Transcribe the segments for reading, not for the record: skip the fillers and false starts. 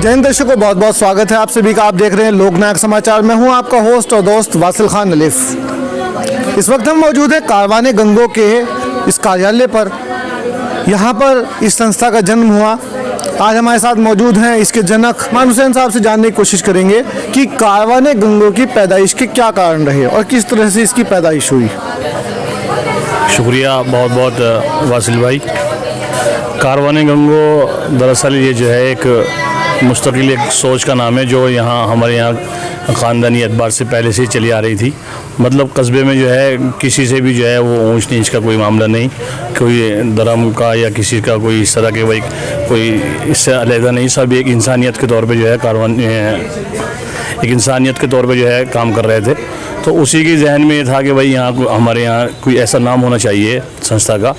जय हिंद दर्शकों को बहुत बहुत स्वागत है आप सभी का। आप देख रहे हैं लोकनायक समाचार। मैं हूं आपका होस्ट और दोस्त वासिल खान अलिफ। इस वक्त हम मौजूद हैं कारवाने गंगो के इस कार्यालय पर। यहां पर इस संस्था का जन्म हुआ। आज हमारे साथ मौजूद हैं इसके जनक मान हुसैन साहब से जानने की कोशिश करेंगे कि कारवाने गंगो की पैदाइश के क्या कारण रहे और किस तरह से इसकी पैदाइश हुई। शुक्रिया बहुत बहुत वासिल भाई। कारवाने गंगो दरअसल ये जो है एक मुस्तकिल एक सोच का नाम है जो यहाँ हमारे यहाँ ख़ानदानी एतबार से पहले से ही चली आ रही थी। मतलब कस्बे में जो है किसी से भी जो है वो ऊंच नीच का कोई मामला नहीं, कोई धर्म का या किसी का कोई इस तरह के भाई कोई इससे अलहदा नहीं। सब एक इंसानियत के तौर पे जो है एक इंसानियत के तौर पे जो है काम कर रहे थे। तो उसी के जहन में ये था कि भाई यहाँ हमारे यहाँ कोई ऐसा नाम होना चाहिए संस्था का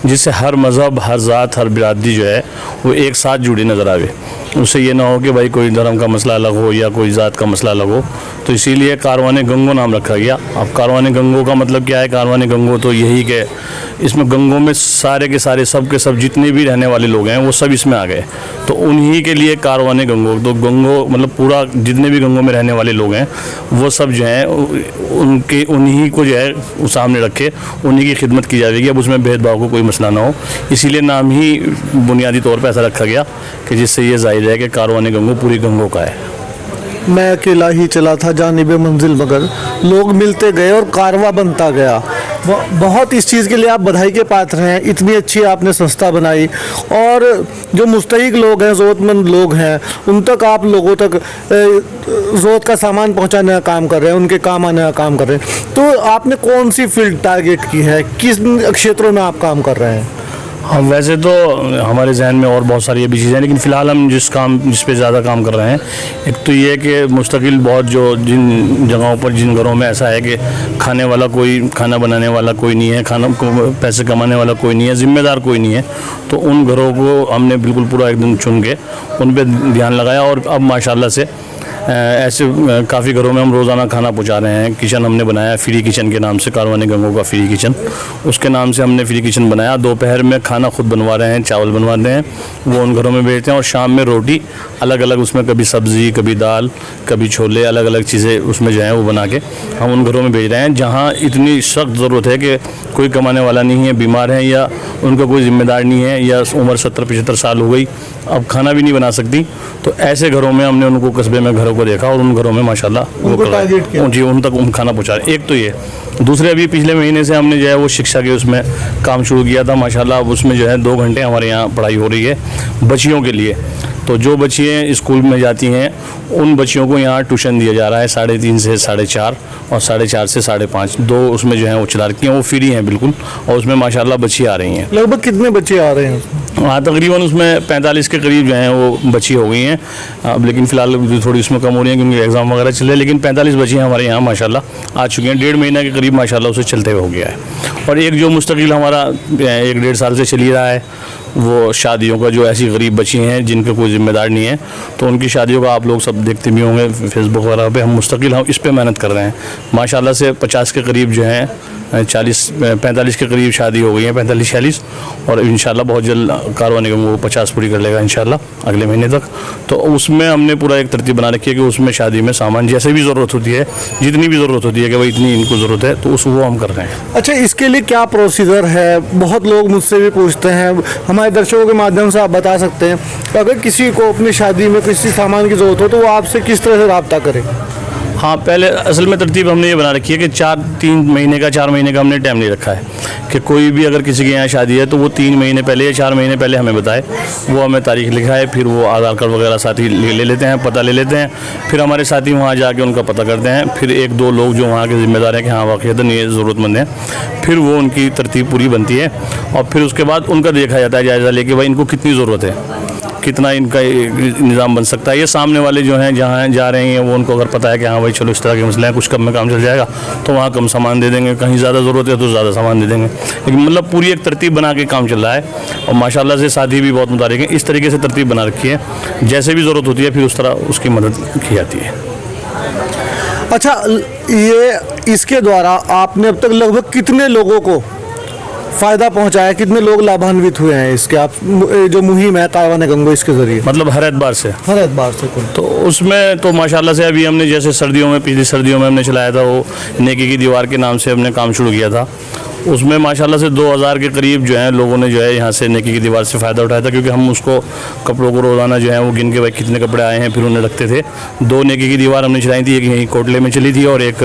जिससे हर मज़हब, हर ज़ात, हर बिरादरी जो है वो एक साथ जुड़ी नज़र आवे। उससे ये ना हो कि भाई कोई धर्म का मसला अलग हो या कोई ज़ात का मसला अलग हो। तो इसीलिए कारवाने गंगो नाम रखा गया। अब कारवाने गंगो का मतलब क्या है? कारवाने गंगो तो यही कि इसमें गंगों में सारे के सारे सब के सब जितने भी रहने वाले लोग हैं वो सब इसमें आ गए। तो उन्हीं के लिए कारवाने गंगो। तो गंगो मतलब पूरा जितने भी गंगों में रहने वाले लोग हैं वो सब जो हैं उन्हीं को जो है सामने रखे, उन्हीं की खिदमत की जाएगी। अब उसमें भेदभाव को कोई मसला ना हो, इसीलिए नाम ही बुनियादी तौर पर ऐसा रखा गया कि जिससे ये जाहिर है कि कारवाने गंगो पूरी गंगों का है। मैं अकेला ही चला था जानिबे मंजिल मगर लोग मिलते गए और कारवा बनता गया। बहुत इस चीज़ के लिए आप बधाई के पात्र हैं। इतनी अच्छी आपने संस्था बनाई और जो मुस्तहिक लोग हैं, ज़रूरतमंद लोग हैं, उन तक आप लोगों तक ज़रूरत का सामान पहुंचाने का काम कर रहे हैं, उनके काम आने का काम कर रहे हैं। तो आपने कौन सी फील्ड टारगेट की है, किस क्षेत्रों में आप काम कर रहे हैं? हाँ, वैसे तो हमारे जहन में और बहुत सारी ये भी चीज़ें हैं, लेकिन फ़िलहाल हम जिस पे ज़्यादा काम कर रहे हैं, एक तो ये कि मुस्तकिल बहुत जो जिन जगहों पर जिन घरों में ऐसा है कि खाने वाला कोई, खाना बनाने वाला कोई नहीं है, खाना को पैसे कमाने वाला कोई नहीं है, ज़िम्मेदार कोई नहीं है, तो उन घरों को हमने बिल्कुल पूरा एकदम चुन के उन पर ध्यान लगाया। और अब माशाल्लाह से ऐसे काफ़ी घरों में हम रोज़ाना खाना पहुंचा रहे हैं। किचन हमने बनाया फ्री किचन के नाम से, कारवाने गंगो का फ्री किचन, उसके नाम से हमने फ्री किचन बनाया। दोपहर में खाना खुद बनवा रहे हैं, चावल बनवा रहे हैं, वो उन घरों में भेजते हैं। और शाम में रोटी अलग अलग, उसमें कभी सब्ज़ी, कभी दाल, कभी छोले, अलग अलग चीज़ें उसमें जो है वो बना के हम उन घरों में भेज रहे हैं जहाँ इतनी सख्त ज़रूरत है कि कोई कमाने वाला नहीं है, बीमार है या उनका कोई ज़िम्मेदार नहीं है, या उम्र 70-75 साल हो गई, अब खाना भी नहीं बना सकती। तो ऐसे घरों में हमने उनको कस्बे में घरों को देखा और उन घरों में माशाल्लाह वो जी उन तक खाना पहुँचा रहे। एक तो ये, दूसरे अभी पिछले महीने से हमने जो है वो शिक्षा के उसमें काम शुरू किया था। माशाल्लाह अब उसमें जो है 2 घंटे हमारे यहाँ पढ़ाई हो रही है बच्चियों के लिए। तो जो बच्चियाँ स्कूल में जाती हैं उन बच्चियों को यहाँ ट्यूशन दिया जा रहा है 3:30 से 4:30 और 4:30 से 5:30। 2 उसमें जो है वो चला रखी हैं, वो फ्री हैं बिल्कुल, और उसमें माशाल्लाह बच्ची आ रही हैं। लगभग कितने बच्चे आ रहे हैं? हाँ, तकरीबन उसमें 45 के करीब जो हैं वो बच्ची हो गई हैं। अब लेकिन फ़िलहाल थोड़ी उसमें कम हो रही हैं क्योंकि एग्ज़ाम वगैरह चल रहे हैं, लेकिन 45 बच्चियाँ हमारे यहाँ माशाल्लाह आ चुकी हैं। 1.5 महीना के करीब माशाल्लाह उसे चलते हुए हो गया है। और एक जो मुस्तकिल हमारा 1-1.5 साल से चल ही रहा है वो शादियों का, जो ऐसी गरीब बच्ची हैं जिनके कोई ज़िम्मेदार नहीं है, तो उनकी शादियों का आप लोग सब देखते भी होंगे फेसबुक वगैरह पे। हम इस पे मेहनत कर रहे हैं। माशाल्लाह से 50 के करीब जो हैं 45 के करीब शादी हो गई है, 45-46, और इंशाल्लाह बहुत जल्द कारवाने का वो 50 पूरी कर लेगा इंशाल्लाह अगले महीने तक। तो उसमें हमने पूरा एक तरतीब बना रखी है कि उसमें शादी में सामान जैसे भी ज़रूरत होती है, जितनी भी ज़रूरत होती है कि भाई इतनी इनको ज़रूरत है, तो वो हम कर रहे हैं। अच्छा, इसके लिए क्या प्रोसीजर है? बहुत लोग मुझसे भी पूछते हैं, हमारे दर्शकों के माध्यम से आप बता सकते हैं अगर किसी को अपनी शादी में किसी सामान की ज़रूरत हो तो वो आपसे किस तरह से रब्ता करे? हाँ, पहले असल में तरतीब हमने ये बना रखी है कि 4 महीने का हमने टाइम नहीं रखा है कि कोई भी अगर किसी के यहाँ शादी है तो वो 3 महीने पहले या 4 महीने पहले हमें बताए, वो हमें तारीख लिखाए, फिर वो आधार कार्ड वगैरह साथी ले लेते हैं, पता ले लेते हैं, फिर हमारे साथी वहाँ जाके उनका पता करते हैं, फिर 1-2 लोग जो वहाँ के ज़िम्मेदार हैं कि हाँ वाक़ईतन ये ज़रूरतमंद हैं, फिर वो उनकी तरतीब पूरी बनती है और फिर उसके बाद उनका देखा जाता है जायज़ा लेके भाई इनको कितनी ज़रूरत है, कितना इनका निज़ाम बन सकता है। ये सामने वाले जो हैं जहाँ जा रहे हैं वो उनको अगर पता है कि हाँ भाई चलो इस तरह के मसले हैं, कुछ कम में काम चल जाएगा, तो वहाँ कम सामान दे देंगे, कहीं ज़्यादा ज़रूरत है तो ज़्यादा सामान दे देंगे। लेकिन मतलब पूरी एक तरतीब बना के काम चल रहा है और माशाल्लाह से साथी भी बहुत मुतारिक हैं। इस तरीके से तरतीब बना रखी है, जैसे भी ज़रूरत होती है फिर उस तरह उसकी मदद की जाती है। अच्छा, ये इसके द्वारा आपने अब तक लगभग कितने लोगों को फ़ायदा पहुंचाया, कितने लोग लाभान्वित हुए हैं इसके, आप जो मुहिम है कारवाने गंगो इसके ज़रिए मतलब हर एतबार से। हर एतबार से कुल? तो उसमें तो माशाल्लाह से अभी हमने जैसे सर्दियों में, पिछली सर्दियों में हमने चलाया था, वो नेकी की दीवार के नाम से हमने काम शुरू किया था। उसमें माशाल्लाह से 2000 के करीब जो है लोगों ने जो है यहाँ से नेकी की दीवार से फ़ायदा उठाया था, क्योंकि हम उसको कपड़ों को रोज़ाना जो है वो गिन के भाई कितने कपड़े आए हैं फिर उन्हें रखते थे। 2 नेकी की दीवार हमने चलाई थी, एक यहीं कोटले में चली थी और एक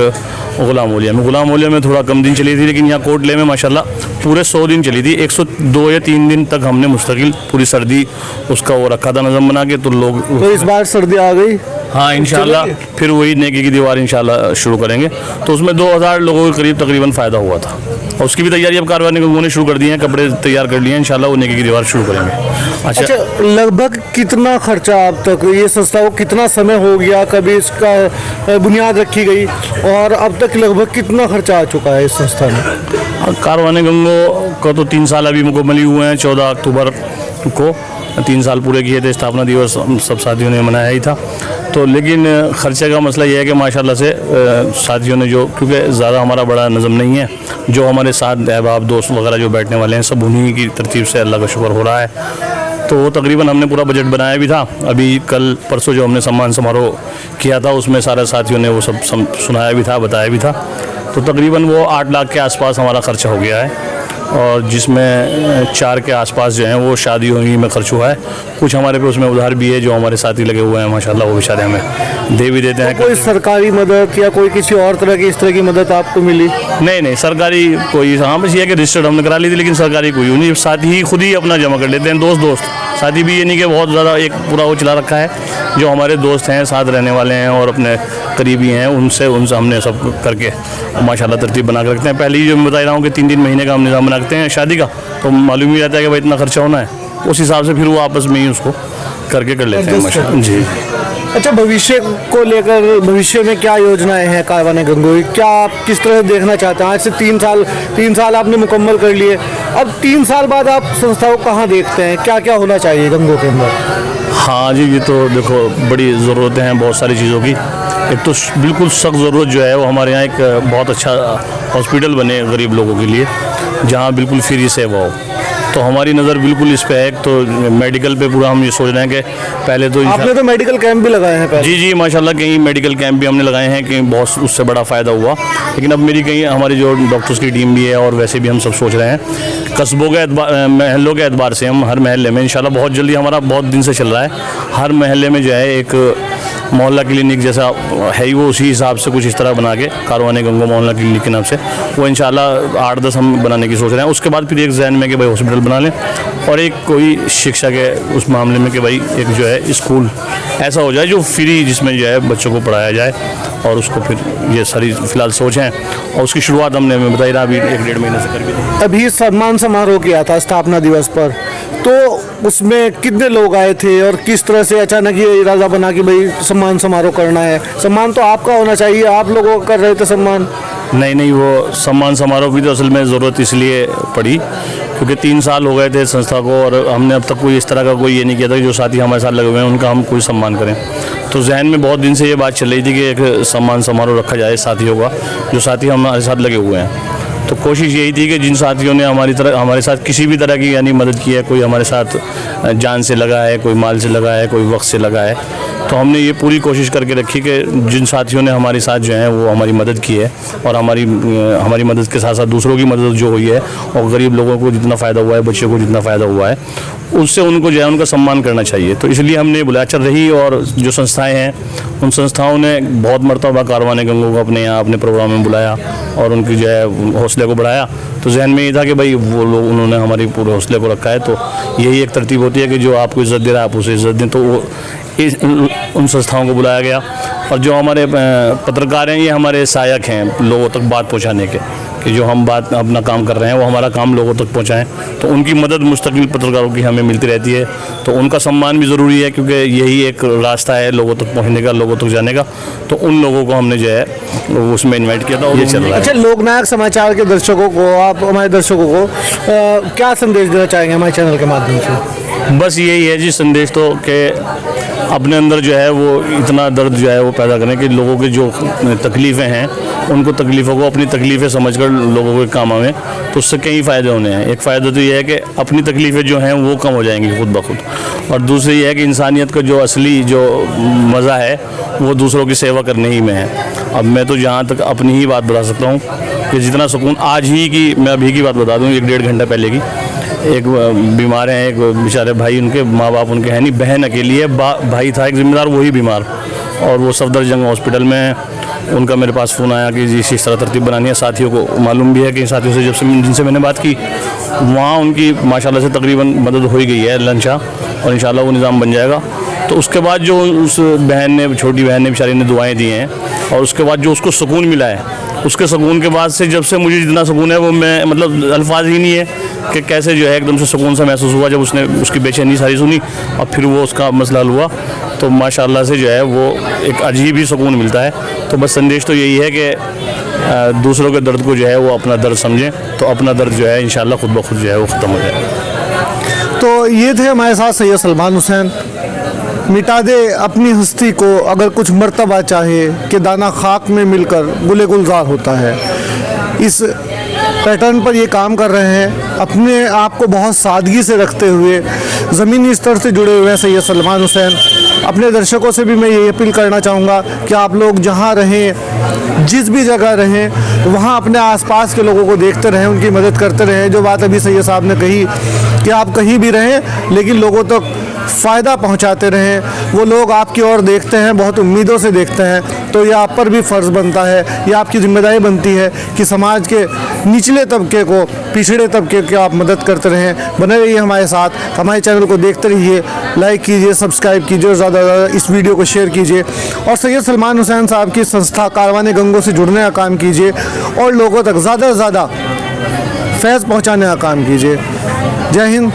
गुलाम ओलिया में। गुलाम ओलिया में थोड़ा कम दिन चली थी, लेकिन यहाँ कोटले में माशाल्लाह पूरे 100 दिन चली थी। 102 या 3 दिन तक हमने मुस्तकिल पूरी सर्दी उसका वो रखा था नज़म बना के, तो लोग। तो इस बार सर्दी आ गई, हाँ इंशाल्लाह फिर वही नेकी की दीवार इंशाल्लाह शुरू करेंगे। तो उसमें 2000 लोगों के करीब तकरीबन फ़ायदा हुआ था, और उसकी भी तैयारी अब कारवानी गंगो ने शुरू कर दी है, कपड़े तैयार कर लिए हैं, इंशाल्लाह वो नेकी की दीवार शुरू करेंगे। अच्छा, लगभग कितना खर्चा अब तक ये संस्था को, कितना समय हो गया कभी इसका बुनियाद रखी गई, और अब तक लगभग कितना खर्चा आ चुका है इस संस्था में? कारवाने गंगो को तो 3 साल अभी मुकम्मल ही हुए हैं। 14 अक्टूबर को 3 साल पूरे किए थे, स्थापना दिवस हम सब साथियों ने मनाया ही था। तो लेकिन ख़र्चे का मसला ये है कि माशाल्लाह से साथियों ने जो, क्योंकि ज़्यादा हमारा बड़ा नज़म नहीं है, जो हमारे साथ अहबाब दोस्त वगैरह जो बैठने वाले हैं सब उन्हीं की तरतीब से अल्लाह का शुक्र हो रहा है। तो तकरीबन हमने पूरा बजट बनाया भी था। अभी कल परसों जो हमने सम्मान समारोह किया था उसमें सारे साथियों ने वो सब सुनाया भी था, बताया भी था। तो तकरीबन वो 8 लाख के आसपास हमारा ख़र्चा हो गया है, और जिसमें 4 के आसपास जो हैं वो शादियों ही में खर्च हुआ है। कुछ हमारे पे उसमें उधार भी है, जो हमारे साथी लगे हुए हैं माशाल्लाह वो बेचारे हमें दे भी देते हैं। कोई सरकारी मदद या कोई किसी और तरह की इस तरह की मदद आपको मिली? नहीं सरकारी कोई, हाँ बस ये है कि रजिस्टर्ड हमने करा ली थी, लेकिन सरकारी कोई नहीं। साथी ही खुद ही अपना जमा कर लेते हैं, दोस्त साथी भी, ये नहीं कि बहुत ज़्यादा एक पूरा वो चला रखा है। जो हमारे दोस्त हैं, साथ रहने वाले हैं और अपने करीबी हैं, उनसे हमने सब करके माशाल्लाह तरतीब बना के रखते हैं। पहले ही जो मैं बता रहा हूँ कि 3 महीने का हम निज़ाम बना रखते हैं शादी का, तो मालूम ही रहता है कि भाई इतना खर्चा होना है, उस हिसाब से फिर वो आपस में ही उसको करके कर लेते हैं माशाल्लाह जी। अच्छा, भविष्य को लेकर भविष्य में क्या योजनाएं हैं कारवाने गंगो की? क्या आप किस तरह देखना चाहते हैं? आज से 3 साल आपने मुकम्मल कर लिए, अब 3 साल बाद आप संस्था को कहाँ देखते हैं? क्या क्या होना चाहिए गंगो के अंदर? हाँ जी, ये तो देखो बड़ी ज़रूरतें हैं बहुत सारी चीज़ों की। एक तो बिल्कुल सख्त ज़रूरत जो है वो हमारे यहाँ एक बहुत अच्छा हॉस्पिटल बने गरीब लोगों के लिए, जहाँ बिल्कुल फ्री सेवा हो। तो हमारी नज़र बिल्कुल इस पे है। तो मेडिकल पे पूरा हम ये सोच रहे हैं कि पहले तो आपने तो मेडिकल कैंप भी लगाए हैं पहले? जी माशाल्लाह, कहीं मेडिकल कैंप भी हमने लगाए हैं, कहीं बहुत उससे बड़ा फ़ायदा हुआ। लेकिन अब मेरी कहीं हमारी जो डॉक्टर्स की टीम भी है और वैसे भी हम सब सोच रहे हैं कस्बों के महलों के एतबार से हम हर महल्ले में इंशाल्लाह बहुत जल्दी, हमारा बहुत दिन से चल रहा है, हर महल्ले में जो है एक मोहल्ला क्लिनिक जैसा है ही वो, उसी हिसाब से कुछ इस तरह बना के कारवाने गंगो मोहल्ला क्लिनिक के नाम से वो इंशाल्लाह 8-10 हम बनाने की सोच रहे हैं। उसके बाद फिर एक जहन में कि भाई हॉस्पिटल बना लें, और एक कोई शिक्षा के उस मामले में कि भाई एक जो है स्कूल ऐसा हो जाए जो फ्री, जिसमें जो है बच्चों को पढ़ाया जाए, और उसको फिर ये सारी फ़िलहाल सोच हैं। और उसकी शुरुआत हमने, मैं बताई रहा, अभी 1-1.5 महीने से कर भी दी। अभी सम्मान समारोह किया था स्थापना दिवस पर, तो उसमें कितने लोग आए थे और किस तरह से अचानक ये इरादा बना कि भाई सम्मान समारोह करना है? सम्मान तो आपका होना चाहिए, आप लोगों का कर रहे थे सम्मान। नहीं, वो सम्मान समारोह की तो असल में ज़रूरत इसलिए पड़ी क्योंकि 3 साल हो गए थे संस्था को, और हमने अब तक कोई इस तरह का कोई ये नहीं किया था कि जो साथी हमारे साथ लगे हुए हैं उनका हम कोई सम्मान करें। तो जहन में बहुत दिन से ये बात चल रही थी कि एक सम्मान समारोह रखा जाए साथियों का, जो साथी हमारे साथ लगे हुए हैं। तो कोशिश यही थी कि जिन साथियों ने हमारे साथ किसी भी तरह की यानी मदद की है, कोई हमारे साथ जान से लगा है, कोई माल से लगा है, कोई वक्त से लगा है, तो हमने ये पूरी कोशिश करके रखी कि जिन साथियों ने हमारे साथ जो है वो हमारी मदद की है, और हमारी मदद के साथ साथ दूसरों की मदद जो हुई है, और गरीब लोगों को जितना फ़ायदा हुआ है, बच्चों को जितना फ़ायदा हुआ है, उससे उनको जो है उनका सम्मान करना चाहिए। तो इसलिए हमने बुलाया चल रही, और जो संस्थाएं हैं उन संस्थाओं ने बहुत मरतबा कारवाने गंगो को अपने यहाँ अपने प्रोग्राम में बुलाया और उनकी जो है हौसले को बढ़ाया। तो जहन में ये था कि भाई वो लोग, उन्होंने हमारी पूरे हौसले को रखा है। तो यही एक तरतीब होती है कि जो आपको इज़्ज़त दे रहा है आप उसे इज़्ज़त दें। तो वो उन संस्थाओं को बुलाया गया, और जो हमारे पत्रकार हैं ये हमारे सहायक हैं लोगों तक बात पहुंचाने के, कि जो हम बात अपना काम कर रहे हैं वो हमारा काम लोगों तक पहुंचाएं। तो उनकी मदद मुस्तकिल पत्रकारों की हमें मिलती रहती है, तो उनका सम्मान भी ज़रूरी है, क्योंकि यही एक रास्ता है लोगों तक पहुंचने का, लोगों तक जाने का। तो उन लोगों को हमने जो है उसमें इन्वाइट किया था, और ये चल रहा है। अच्छा, लोकनायक समाचार के दर्शकों को, आप हमारे दर्शकों को क्या संदेश देना चाहेंगे हमारे चैनल के माध्यम से? बस यही है जी संदेश तो कि अपने अंदर जो है वो इतना दर्द जो है वो पैदा करें कि लोगों की जो तकलीफ़ें हैं उनको तकलीफ़ों को अपनी तकलीफ़ें समझकर लोगों के काम आवें, तो उससे कई फ़ायदे होने हैं। एक फ़ायदा तो ये है कि अपनी तकलीफ़ें जो हैं वो कम हो जाएंगी खुद ब खुद, और दूसरी ये है कि इंसानियत का जो असली जो मज़ा है वो दूसरों की सेवा करने ही में है। अब मैं तो जहाँ तक अपनी ही बात बता सकता हूँ कि जितना सुकून आज ही की, मैं अभी की बात बता दूँ, 1-1.5 घंटा पहले की, एक बीमार हैं, एक बेचारे भाई, उनके माँ बाप उनके हैं नहीं, बहन अकेली है, भाई था एक जिम्मेदार, वही बीमार, और वो सफदरजंग हॉस्पिटल में है। उनका मेरे पास फ़ोन आया कि जी इस तरह तरतीब बनानी है। साथियों को मालूम भी है कि साथियों से जिनसे मैंने बात की वहाँ उनकी माशाल्लाह से तकरीबन मदद हो ही गई है लंचा, और इंशाल्लाह वो निज़ाम बन जाएगा। तो उसके बाद जो उस बहन ने, छोटी बहन ने बेचारी ने दुआएं दी हैं, और उसके बाद जो उसको सुकून मिला है, उसके सुकून के बाद से जब से मुझे जितना सुकून है वो मैं मतलब अल्फाज ही नहीं है कि कैसे जो है एकदम से सुकून सा महसूस हुआ जब उसने उसकी बेचैनी सारी सुनी और फिर वो उसका मसला हल हुआ। तो माशाल्लाह से जो है वो एक अजीब ही सुकून मिलता है। तो बस संदेश तो यही है कि दूसरों के दर्द को जो है वो अपना दर्द समझें, तो अपना दर्द जो है इंशाल्लाह खुद ब खुद जो है वो ख़त्म हो जाए। तो ये थे हमारे साथ सैयद सलमान हुसैन। मिटा दे अपनी हस्ती को अगर कुछ मर्तबा चाहे कि दाना खाक में मिलकर गुले गुलजार होता है। इस पैटर्न पर ये काम कर रहे हैं, अपने आप को बहुत सादगी से रखते हुए ज़मीनी स्तर से जुड़े हुए हैं सैयद सलमान हुसैन। अपने दर्शकों से भी मैं ये अपील करना चाहूँगा कि आप लोग जहाँ रहें, जिस भी जगह रहें, वहाँ अपने आसपास के लोगों को देखते रहें, उनकी मदद करते रहें। जो बात अभी सैयद साहब ने कही कि आप कहीं भी रहें लेकिन लोगों तक फ़ायदा पहुंचाते रहें, वो लोग आपकी ओर देखते हैं, बहुत उम्मीदों से देखते हैं। तो ये आप पर भी फ़र्ज़ बनता है, ये आपकी ज़िम्मेदारी बनती है कि समाज के निचले तबके को, पिछड़े तबके की आप मदद करते रहें। बने रहिए हमारे साथ, हमारे चैनल को देखते रहिए, लाइक कीजिए, सब्सक्राइब कीजिए और ज़्यादा से ज़्यादा इस वीडियो को शेयर कीजिए। और सैयद सलमान हुसैन साहब की संस्था कारवाने गंगों से जुड़ने का काम कीजिए और लोगों तक ज़्यादा से ज़्यादा फैज़ पहुँचाने का काम कीजिए। जय हिंद।